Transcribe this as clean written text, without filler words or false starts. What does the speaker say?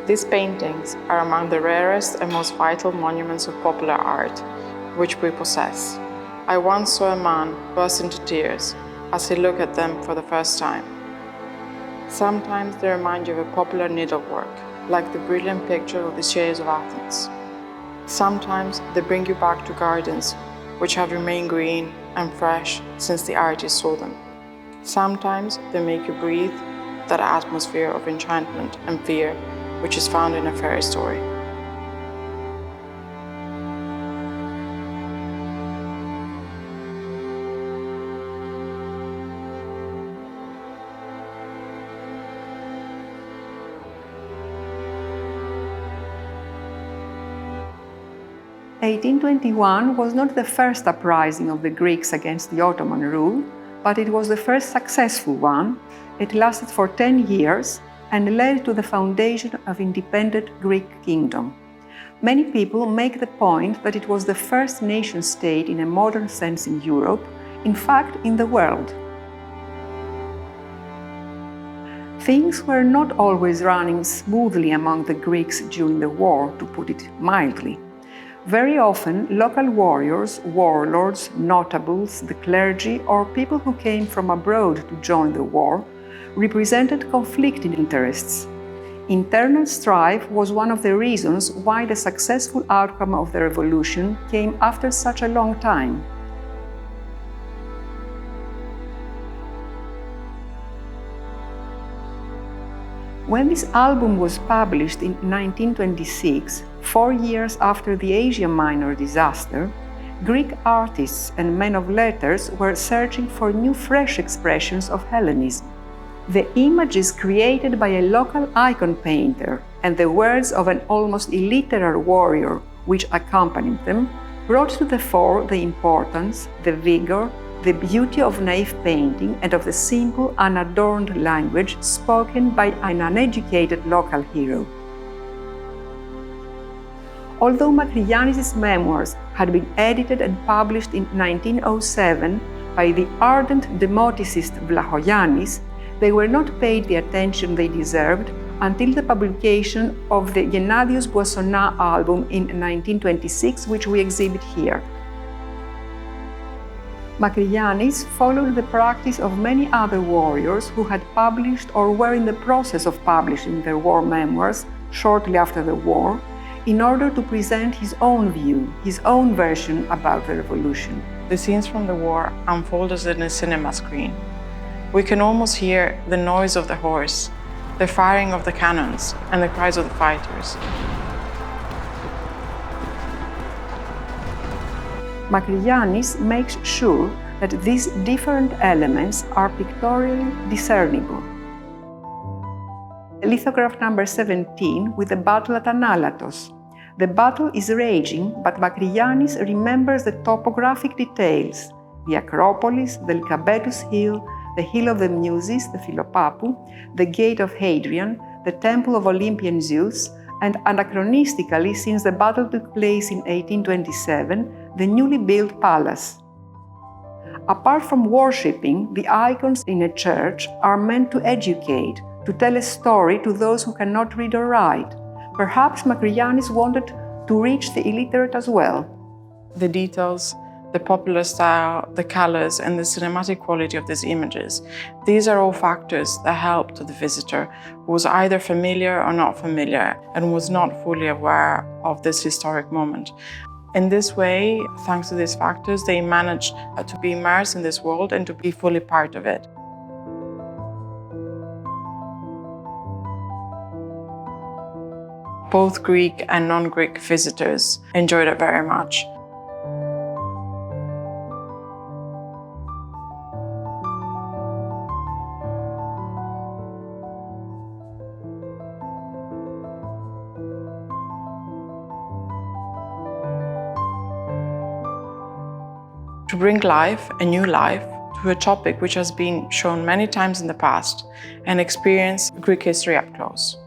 These paintings are among the rarest and most vital monuments of popular art which we possess. I once saw a man burst into tears as he looked at them for the first time. Sometimes they remind you of a popular needlework, like the brilliant picture of the shades of Athens. Sometimes they bring you back to gardens which have remained green and fresh since the artist saw them. Sometimes they make you breathe that atmosphere of enchantment and fear which is found in a fairy story. (1821) was not the first uprising of the Greeks against the Ottoman rule, but it was the first successful one. It lasted for 10 years and led to the foundation of independent Greek kingdom. Many people make the point that it was the first nation-state in a modern sense in Europe, in fact in the world. Things were not always running smoothly among the Greeks during the war, to put it mildly. Very often, local warriors, warlords, notables, the clergy, or people who came from abroad to join the war represented conflicting interests. Internal strife was one of the reasons why the successful outcome of the revolution came after such a long time. When this album was published in 1926, 4 years after the Asia Minor disaster, Greek artists and men of letters were searching for new fresh expressions of Hellenism. The images created by a local icon painter and the words of an almost illiterate warrior which accompanied them brought to the fore the importance, the vigor, the beauty of naive painting and of the simple, unadorned language spoken by an uneducated local hero. Although Makriyannis' memoirs had been edited and published in 1907 by the ardent demoticist Vlachogiannis, they were not paid the attention they deserved until the publication of the Gennadius Boissonnas album in 1926, which we exhibit here. Makriyannis followed the practice of many other warriors who had published or were in the process of publishing their war memoirs shortly after the war, in order to present his own view, his own version about the revolution. The scenes from the war unfold as in a cinema screen. We can almost hear the noise of the horse, the firing of the cannons, and the cries of the fighters. Makriyannis makes sure that these different elements are pictorially discernible. Lithograph number 17 with the battle at Analatos. The battle is raging, but Makriyannis remembers the topographic details: the Acropolis, the Lycabettus Hill, the Hill of the Muses, the Philopappou, the Gate of Hadrian, the Temple of Olympian Zeus, and anachronistically, since the battle took place in 1827, the newly built palace. Apart from worshipping, the icons in a church are meant to educate, to tell a story to those who cannot read or write. Perhaps Makriyannis wanted to reach the illiterate as well. The details, the popular style, the colors, and the cinematic quality of these images, these are all factors that help to the visitor who was either familiar or not familiar and was not fully aware of this historic moment. In this way, thanks to these factors, they managed to be immersed in this world and to be fully part of it. Both Greek and non-Greek visitors enjoyed it very much. To bring life, a new life, to a topic which has been shown many times in the past and experience Greek history up close.